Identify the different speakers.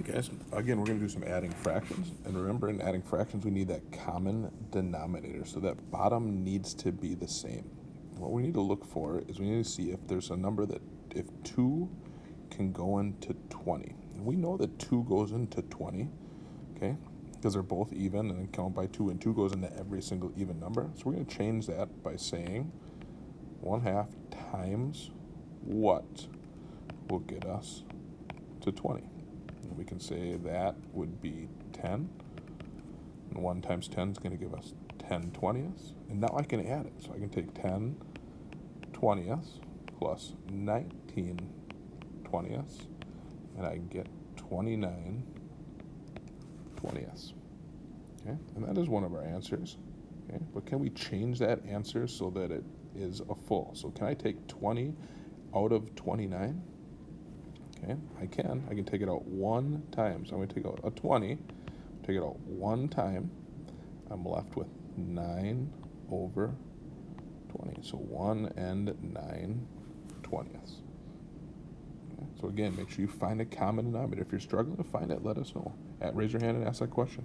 Speaker 1: Guys, again, we're going to do some adding fractions. And remember, in adding fractions, we need that common denominator. So that bottom needs to be the same. What we need to look for is we need to see if there's a number that, if 2 can go into 20. And we know that 2 goes into 20, okay? Because they're both even and count by 2, and 2 goes into every single even number. So we're going to change that by saying 1/2 times what will get us to 20. And we can say that would be 10. And 1 times 10 is going to give us 10 20ths. And now I can add it. So I can take 10 20ths plus 19 20ths, and I get 29 20ths. Okay, and that is one of our answers. Okay, but can we change that answer so that it is a full? So can I take 20 out of 29? Okay, I can. I can take it out one time. So I'm going to take out a 20, take it out one time. I'm left with 9 over 20. So 1 and 9 20ths. Okay, so again, make sure you find a common denominator. If you're struggling to find it, let us know. Raise your hand and ask that question.